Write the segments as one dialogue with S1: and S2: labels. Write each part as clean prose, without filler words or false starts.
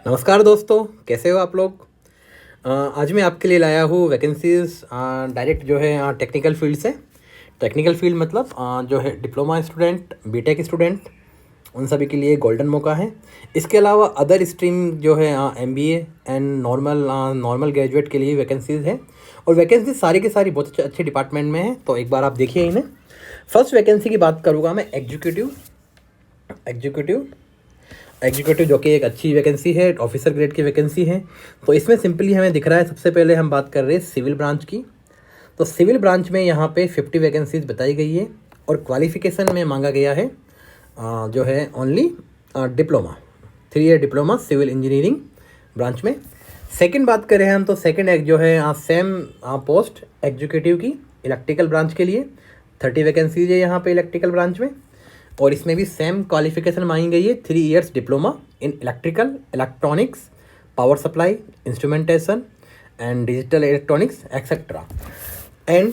S1: नमस्कार दोस्तों, कैसे हो आप लोग। आज मैं आपके लिए लाया हूँ वैकेंसीज डायरेक्ट जो है टेक्निकल फील्ड से। टेक्निकल फील्ड मतलब जो है डिप्लोमा स्टूडेंट, बीटेक स्टूडेंट, उन सभी के लिए गोल्डन मौका है। इसके अलावा अदर स्ट्रीम जो है एमबीए एंड नॉर्मल ग्रेजुएट के लिए वैकेंसीज है। और वैकेंसी सारी की सारी बहुत अच्छे अच्छे डिपार्टमेंट में है, तो एक बार आप देखिए इन्हें। फर्स्ट वैकेंसी की बात करूँगा मैं एग्जीक्यूटिव एग्जीक्यूटिव एग्जीक्यूटिव जो कि एक अच्छी वैकेंसी है, ऑफिसर ग्रेड की वैकेंसी है। तो इसमें सिंपली हमें दिख रहा है, सबसे पहले हम बात कर रहे हैं सिविल ब्रांच की। तो सिविल ब्रांच में यहाँ पे 50 वैकेंसीज बताई गई है और क्वालिफिकेशन में मांगा गया है जो है only diploma, 3 year diploma civil engineering branch में। सेकंड बात करें हम तो सेकंड एक जो है सेम पोस्ट एग्जीक्यूटिव की इलेक्ट्रिकल ब्रांच के लिए 30 वैकेंसीज है यहाँ पे इलेक्ट्रिकल ब्रांच में। और इसमें भी सेम क्वालिफिकेशन मांगी गई है, 3 years diploma in electrical, electronics, power supply, instrumentation and digital electronics etcetera. And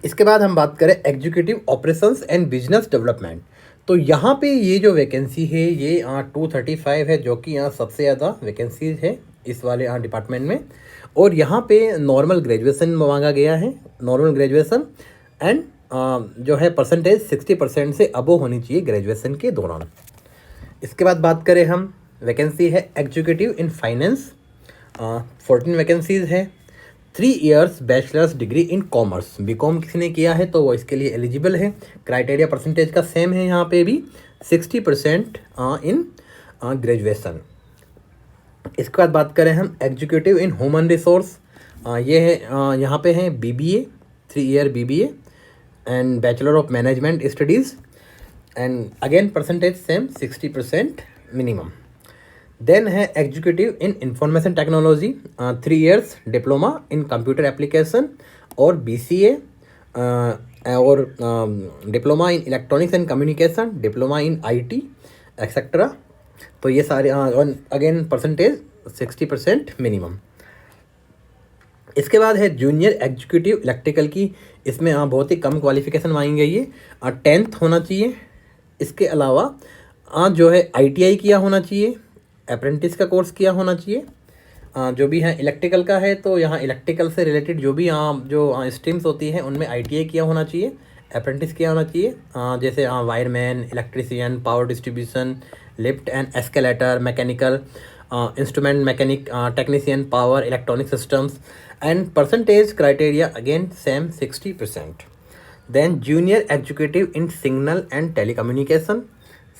S1: इसके बाद हम बात करें executive operations and business development. तो यहाँ पे ये जो वैकेंसी है ये 235 है, जो कि यहाँ सबसे ज़्यादा वैकेंसीज है इस वाले डिपार्टमेंट में। और यहाँ पे नॉर्मल ग्रेजुएशन मांगा गया है, नॉर्मल ग्रेजुएशन एंड जो है परसेंटेज 60% से अबो होनी चाहिए ग्रेजुएशन के दौरान। इसके बाद बात करें हम, वैकेंसी है एग्जीक्यूटिव इन फाइनेंस, 14 वैकेंसीज है। 3 years bachelors degree in commerce, BCom किसी ने किया है तो वो इसके लिए एलिजिबल है। क्राइटेरिया परसेंटेज का सेम है यहाँ पे भी, 60% इन ग्रेजुएशन। इसके बाद बात करें हम एग्जीक्यूटिव इन ह्यूमन रिसोर्स, ये है यहाँ पे है BBA, 3 year BBA and bachelor of management studies and again percentage same 60% minimum. Then है executive in information technology, 3 years diploma in computer application और बीसीए और diploma in electronics and communication, diploma in IT etcetera. तो ये सारे again percentage 60% minimum. इसके बाद है junior executive electrical की, इसमें बहुत ही कम क्वालिफिकेशन मांगी गई है, 10th होना चाहिए। इसके अलावा जो है आईटीआई किया होना चाहिए, अप्रेंटिस का कोर्स किया होना चाहिए। जो भी है इलेक्ट्रिकल का है तो यहाँ इलेक्ट्रिकल से रिलेटेड जो भी जो स्ट्रीम्स होती हैं उनमें आईटीआई किया होना चाहिए, अप्रेंटिस किया होना चाहिए। जैसे wireman, electrician, power distribution, lift and escalator, mechanical, instrument mechanic technician, power electronic systems and percentage criteria again same 60%। Then junior executive in signal and telecommunication,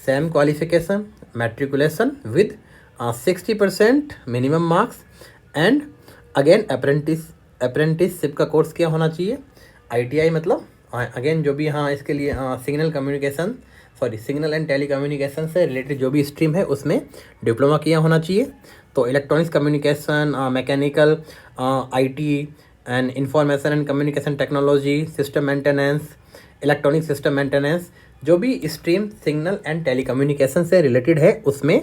S1: same qualification, matriculation with 60% minimum marks and again apprenticeship का course किया होना चाहिए। ITI मतलब again जो भी इसके लिए signal and telecommunication से रिलेटेड जो भी स्ट्रीम है उसमें डिप्लोमा किया होना चाहिए। तो electronics communication, mechanical, IT and information and communication technology, system maintenance, electronic system maintenance, जो भी स्ट्रीम सिग्नल एंड टेलीकम्युनिकेशन से रिलेटेड है उसमें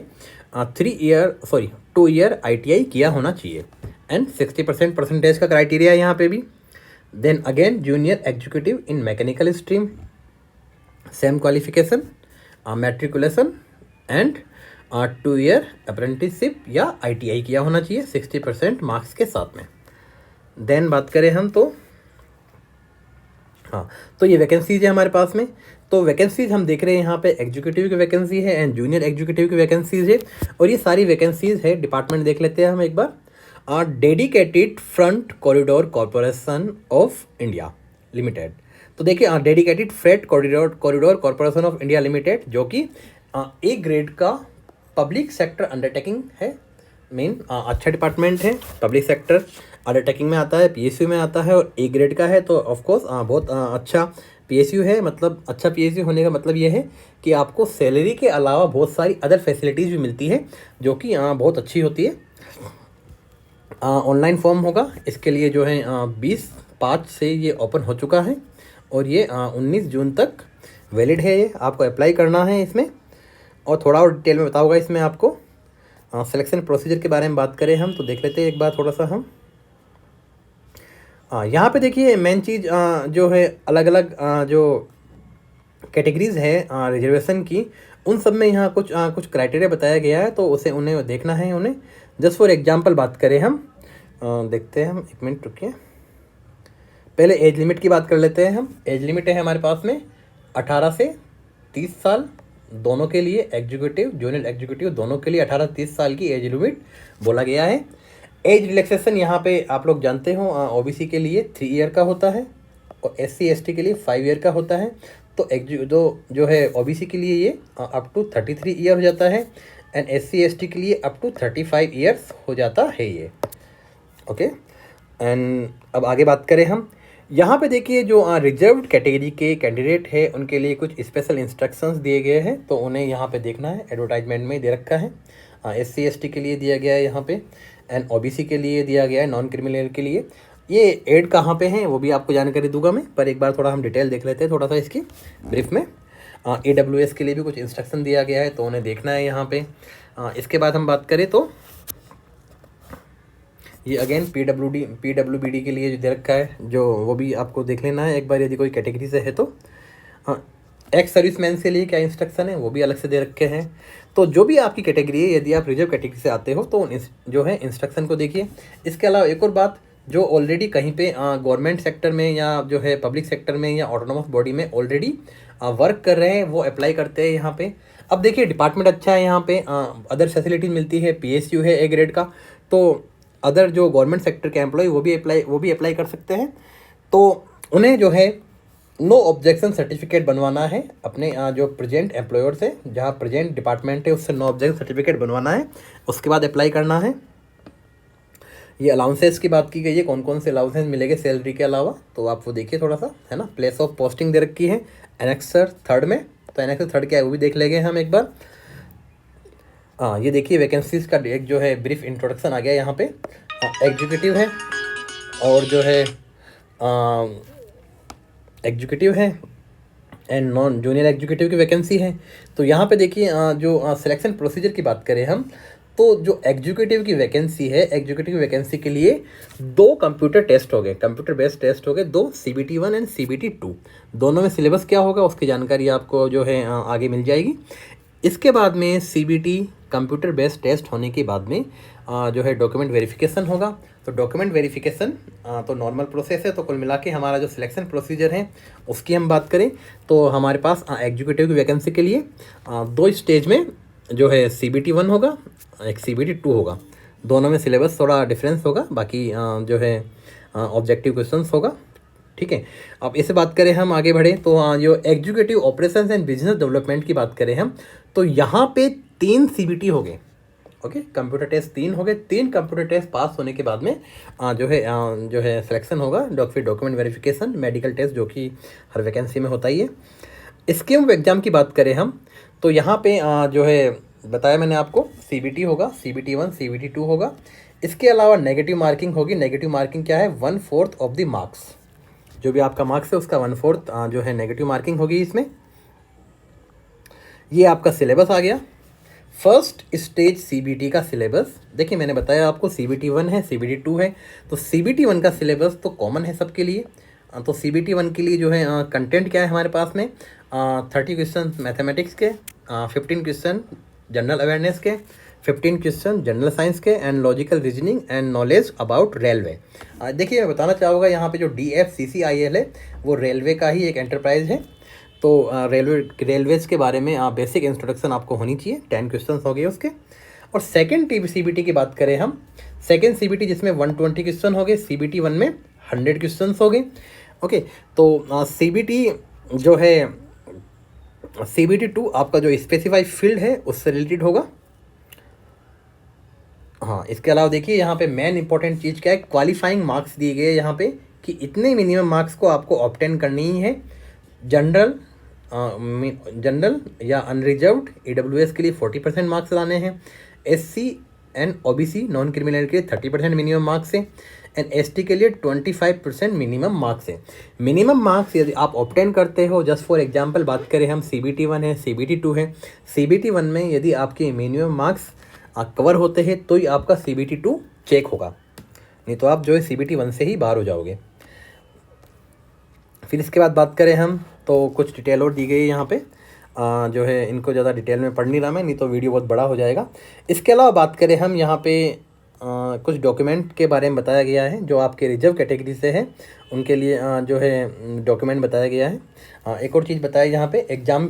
S1: 2 ईयर आईटीआई किया होना चाहिए एंड 60% परसेंटेज का क्राइटेरिया यहाँ पे भी। Then again junior executive in mechanical stream, same qualification, matriculation and 2 year apprenticeship या आईटीआई किया होना चाहिए 60% मार्क्स के साथ में। देन बात करें हम तो तो ये वैकेंसीज है हमारे पास में। तो वैकेंसीज हम देख रहे हैं यहाँ पे एग्जीक्यूटिव की वैकेंसी है एंड जूनियर एग्जीक्यूटिव की वैकेंसीज है। और ये सारी वैकेंसीज है, डिपार्टमेंट देख लेते हैं हम एक बार। Dedicated front corridor corporation of India limited. तो देखिए dedicated freight corridor corporation of India limited, जो कि ए ग्रेड का पब्लिक सेक्टर अंडरटेकिंग है। मेन अच्छा डिपार्टमेंट है, पब्लिक सेक्टर अंडरटेकिंग में आता है, पीएसयू में आता है और ए ग्रेड का है। तो ऑफकोर्स बहुत अच्छा पीएसयू है। मतलब अच्छा पीएसयू होने का मतलब ये है कि आपको सैलरी के अलावा बहुत सारी अदर फैसिलिटीज़ भी मिलती है, जो कि बहुत अच्छी होती है। ऑनलाइन फॉर्म होगा इसके लिए, जो है 20/5 से ये ओपन हो चुका है और ये 19 जून तक वैलिड है। ये आपको अप्लाई करना है इसमें। और थोड़ा और डिटेल में बताऊंगा इसमें आपको। सिलेक्शन प्रोसीजर के बारे में बात करें हम तो देख लेते हैं एक बार थोड़ा सा हम। यहाँ पे देखिए मेन चीज़ जो है अलग अलग जो कैटेगरीज है रिजर्वेशन की, उन सब में यहाँ कुछ क्राइटेरिया बताया गया है, तो उसे उन्हें देखना है। उन्हें जस्ट फॉर एग्जांपल बात करें हम, देखते हैं हम, एक मिनट रुकिए, पहले एज लिमिट की बात कर लेते हैं हम। एज लिमिट है हमारे पास में 18 से 30 साल, दोनों के लिए, एग्जीक्यूटिव जूनियर एग्जीक्यूटिव दोनों के लिए 18-30 साल की एज लिमिट बोला गया है। एज रिलैक्सेशन यहाँ पे आप लोग जानते हो, ओबीसी के लिए 3 ईयर का होता है और SC ST के लिए 5 ईयर का होता है। तो जो है ओबीसी के लिए ये अप टू 33 ईयर हो जाता है एंड SC ST के लिए अप टू 35 ईयर्स हो जाता है ये। ओके, एंड अब आगे बात करें हम, यहाँ पे देखिए जो रिजर्व्ड कैटेगरी के कैंडिडेट है उनके लिए कुछ स्पेशल इंस्ट्रक्शंस दिए गए हैं, तो उन्हें यहाँ पे देखना है। एडवर्टाइजमेंट में दे रखा है, SC ST के लिए दिया गया है यहाँ पे, एंड ओबीसी के लिए दिया गया है, नॉन क्रिमिनल के लिए। ये एड कहाँ पे हैं वो भी आपको जानकारी दूंगा मैं, पर एक बार थोड़ा हम डिटेल देख लेते हैं थोड़ा सा इसकी ब्रीफ में। AWS के लिए भी कुछ इंस्ट्रक्शन दिया गया है, तो उन्हें देखना है यहाँ पे। इसके बाद हम बात करें तो ये अगेन PWBD के लिए जो दे रखा है, जो वो भी आपको देख लेना है एक बार, यदि कोई कैटेगरी से है तो। एक्स सर्विसमैन के लिए क्या इंस्ट्रक्शन है वो भी अलग से दे रखे हैं। तो जो भी आपकी कैटेगरी है, यदि आप रिजर्व कैटेगरी से आते हो तो जो है इंस्ट्रक्शन को देखिए। इसके अलावा एक और बात, जो ऑलरेडी कहीं पे गवर्नमेंट सेक्टर में या जो है पब्लिक सेक्टर में या ऑटोनोमस बॉडी में ऑलरेडी वर्क कर रहे हैं वो अप्लाई करते हैं यहाँ पे। अब देखिए डिपार्टमेंट अच्छा है, यहाँ पे अदर फैसिलिटीज मिलती है, PSU है A ग्रेड का, तो अदर जो गवर्नमेंट सेक्टर के एम्प्लॉय वो भी अप्लाई कर सकते हैं। तो उन्हें जो है नो ऑब्जेक्शन सर्टिफिकेट बनवाना है अपने जो प्रेजेंट एम्प्लॉयर से, जहाँ प्रेजेंट डिपार्टमेंट है उससे नो ऑब्जेक्शन सर्टिफिकेट बनवाना है, उसके बाद अप्लाई करना है। ये अलाउंसेस की बात की गई है, कौन कौन से अलाउंसेस मिलेंगे सैलरी के अलावा, तो आप वो देखिए थोड़ा सा, है ना। प्लेस ऑफ पोस्टिंग दे रखी है एनेक्सर 3 में, तो एनेक्सर 3 क्या है वो भी देख लेंगे हम एक बार। ये देखिए वैकेंसीज का एक जो है ब्रीफ इंट्रोडक्शन आ गया यहाँ पे। एग्जीक्यूटिव है और जो है एग्जीक्यूटिव है एंड नॉन जूनियर एग्जीक्यूटिव की वैकेंसी है। तो यहाँ पे देखिए जो सिलेक्शन प्रोसीजर की बात करें हम, तो जो एग्जीक्यूटिव की वैकेंसी है, एग्जीक्यूटिव की वैकेंसी के लिए 2 कंप्यूटर टेस्ट हो गए, कंप्यूटर बेस्ड टेस्ट हो गए, 2 CBT 1 एंड CBT 2। दोनों में सिलेबस क्या होगा उसकी जानकारी आपको जो है आगे मिल जाएगी। इसके बाद में CBT कंप्यूटर बेस्ड टेस्ट होने के बाद में जो है डॉक्यूमेंट वेरिफिकेशन होगा। तो डॉक्यूमेंट वेरिफिकेशन तो नॉर्मल प्रोसेस है। तो कुल मिला के हमारा जो सिलेक्शन प्रोसीजर है उसकी हम बात करें तो हमारे पास एग्जीक्यूटिव की वैकेंसी के लिए 2 स्टेज में जो है CBT 1 होगा, एक CBT 2 होगा। दोनों में सिलेबस थोड़ा डिफरेंस होगा, बाकी जो है ऑब्जेक्टिव क्वेश्चंस होगा, ठीक है। अब इसे बात करें हम आगे बढ़े तो जो executive operations and business development की बात करें हम, तो यहाँ पे 3 CBT हो गए। ओके, कंप्यूटर टेस्ट 3 हो गए। 3 कंप्यूटर टेस्ट पास होने के बाद में जो है सिलेक्शन होगा, फिर डॉक्यूमेंट वेरिफिकेशन, मेडिकल टेस्ट जो कि हर वैकेंसी में होता ही है। स्कीम एग्जाम की बात करें हम तो यहाँ पे जो है बताया मैंने आपको CBT होगा, CBT 1 CBT 2 होगा। इसके अलावा नेगेटिव मार्किंग होगी। नेगेटिव मार्किंग क्या है, 1/4 ऑफ द मार्क्स, जो भी आपका मार्क्स है उसका 1/4 जो है नेगेटिव मार्किंग होगी इसमें। ये आपका सिलेबस आ गया। फर्स्ट स्टेज CBT का सिलेबस देखिए, मैंने बताया आपको CBT 1 है, CBT 2 है। तो CBT 1 का सिलेबस तो कॉमन है सबके लिए। तो CBT 1 के लिए जो है कंटेंट क्या है हमारे पास में, 30 क्वेश्चन मैथमेटिक्स के, 15 क्वेश्चन जनरल अवेयरनेस के, 15 क्वेश्चन जनरल साइंस के and logical reasoning and knowledge about railway. देखिए मैं बताना चाहूँगा यहाँ पे जो DFCCIL है वो रेलवे का ही एक एंटरप्राइज है। तो रेलवेज के बारे में बेसिक इंट्रोडक्शन आपको होनी चाहिए। 10 क्वेश्चन हो गए उसके। और सेकेंड CBT की बात करें हम, सेकेंड CBT जिसमें 120 क्वेश्चन हो गए, CBT 1 में 100 क्वेश्चन हो गए। ओके, तो CBT जो है CBT 2 आपका जो स्पेसिफाइड फील्ड है उससे रिलेटेड होगा। हाँ, इसके अलावा देखिए यहाँ पे मेन इंपॉर्टेंट चीज़ क्या है, क्वालिफाइंग मार्क्स दिए गए यहाँ पे कि इतने मिनिमम मार्क्स को आपको ऑब्टेन करनी ही है। जनरल या अनरिजर्व्ड AWS के लिए 40% मार्क्स लाने हैं। SC and OBC non criminal के लिए 30% मिनिमम मार्क्स है एंड ST के लिए 25% मिनिमम मार्क्स है। मिनिमम मार्क्स यदि आप ऑब्टेन करते हो, जस्ट फॉर एग्जांपल बात करें हम, CBT 1 है, CBT 2 है। CBT 1 में यदि आपके मिनिमम मार्क्स कवर होते हैं तो ही आपका CBT 2 चेक होगा, नहीं तो आप जो है CBT 1 से ही बाहर हो जाओगे। फिर इसके बाद बात करें हम तो कुछ डिटेल और दी गई है यहाँ पे। जो है इनको ज़्यादा डिटेल में पढ़ नहीं रहा मैं, नहीं तो वीडियो बहुत बड़ा हो जाएगा। इसके अलावा बात करें हम यहाँ पे कुछ डॉक्यूमेंट के बारे में बताया गया है जो आपके रिजर्व कैटेगरी से है उनके लिए जो है डॉक्यूमेंट बताया गया है। एक और चीज़ बताया यहाँ पे एग्ज़ाम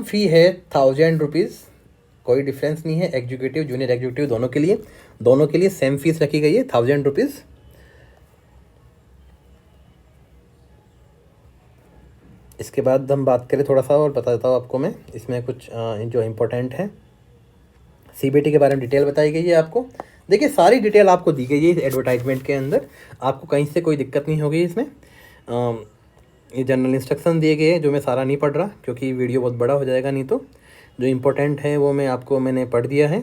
S1: फ़ी है 1000 रुपीज़, कोई डिफरेंस नहीं है। एग्जीक्यूटिव जूनियर एग्जीक्यूटिव दोनों के लिए सेम फीस रखी गई है 1000 रुपीज़। इसके बाद हम बात करें थोड़ा सा और बता देता हूँ आपको मैं इसमें कुछ जो इम्पोर्टेंट है। सीबीटी के बारे में डिटेल बताई गई है आपको। देखिए सारी डिटेल आपको दी गई है इस एडवर्टाइजमेंट के अंदर, आपको कहीं से कोई दिक्कत नहीं होगी इसमें। ये जनरल इंस्ट्रक्शन दिए गए हैं जो मैं सारा नहीं पढ़ रहा क्योंकि वीडियो बहुत बड़ा हो जाएगा, नहीं तो जो इम्पोर्टेंट है वो मैंने पढ़ दिया है।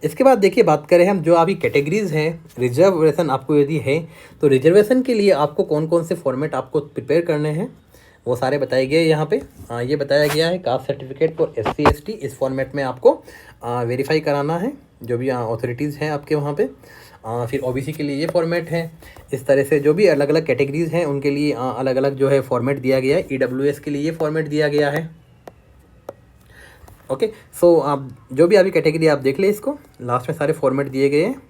S1: इसके बाद देखिए बात करें हम जो अभी कैटेगरीज़ हैं, रिजर्वेशन आपको यदि है तो रिजर्वेशन के लिए आपको कौन कौन से फॉर्मेट आपको प्रिपेयर करने हैं वो सारे बताए गए यहाँ पे। ये बताया गया है caste certificate for SC ST, इस फॉर्मेट में आपको वेरीफाई कराना है जो भी अथॉरिटीज़ हैं आपके वहाँ पे। फिर OBC के लिए ये फॉर्मेट है। इस तरह से जो भी अलग अलग कैटेगरीज़ हैं उनके लिए अलग अलग जो है फॉर्मेट दिया गया है। EWS के लिए ये फॉर्मेट दिया गया है। ओके, सो आप जो भी अभी कैटेगरी आप देख लें, इसको लास्ट में सारे फॉर्मेट दिए गए हैं।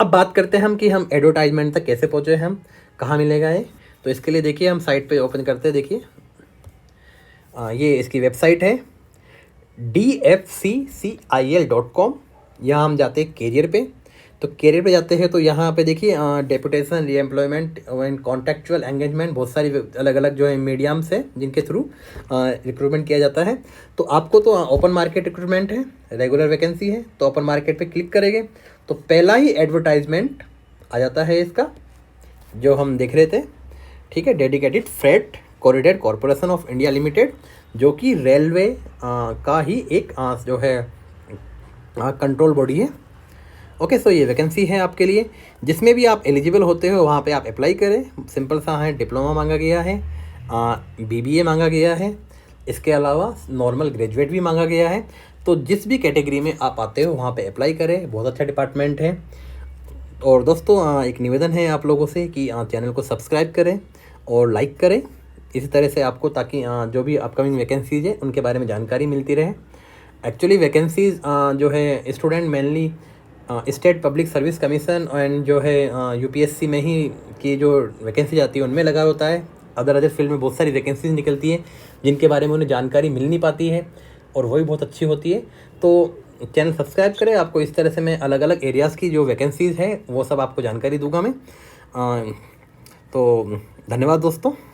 S1: अब बात करते हैं हम कि हम एडवर्टाइजमेंट तक कैसे पहुँचे, हम कहाँ मिलेगा ये। तो इसके लिए देखिए हम साइट पे ओपन करते हैं। देखिए ये इसकी वेबसाइट है dfccil.com। यहाँ हम जाते हैं कैरियर पे, तो कैरियर पे जाते हैं तो यहाँ पे देखिए deputation, re-employment and contractual engagement, बहुत सारी अलग अलग जो है मीडियम्स है जिनके थ्रू रिक्रूटमेंट किया जाता है। तो आपको तो ओपन मार्केट रिक्रूटमेंट है, रेगुलर वैकेंसी है, तो ओपन मार्केट पे क्लिक करेंगे तो पहला ही एडवर्टाइजमेंट आ जाता है इसका जो हम देख रहे थे। ठीक है, dedicated freight corridor corporation of India limited, जो कि रेलवे का ही एक जो है कंट्रोल बॉडी है। ओके, सो ये वैकेंसी है आपके लिए, जिसमें भी आप एलिजिबल होते हो वहाँ पे आप अप्लाई करें। सिंपल सा है, डिप्लोमा मांगा गया है, BBA मांगा गया है, इसके अलावा नॉर्मल ग्रेजुएट भी मांगा गया है। तो जिस भी कैटेगरी में आप आते हो वहाँ पे अप्लाई करें, बहुत अच्छा डिपार्टमेंट है। और दोस्तों एक निवेदन है आप लोगों से कि चैनल को सब्सक्राइब करें और लाइक करें इसी तरह से आपको, ताकि जो भी अपकमिंग वैकेंसीज है उनके बारे में जानकारी मिलती रहे। एक्चुअली वैकेंसीज जो है student mainly state public service commission and जो है UPSC में ही की जो वैकेंसी आती है उनमें लगा होता है। अदर फील्ड में बहुत सारी वैकेंसीज निकलती हैं जिनके बारे में उन्हें जानकारी मिल नहीं पाती है और वही बहुत अच्छी होती है। तो चैनल सब्सक्राइब करें, आपको इस तरह से मैं अलग अलग एरियाज़ की जो वैकेंसीज़ हैं वो सब आपको जानकारी दूंगा मैं। तो धन्यवाद दोस्तों।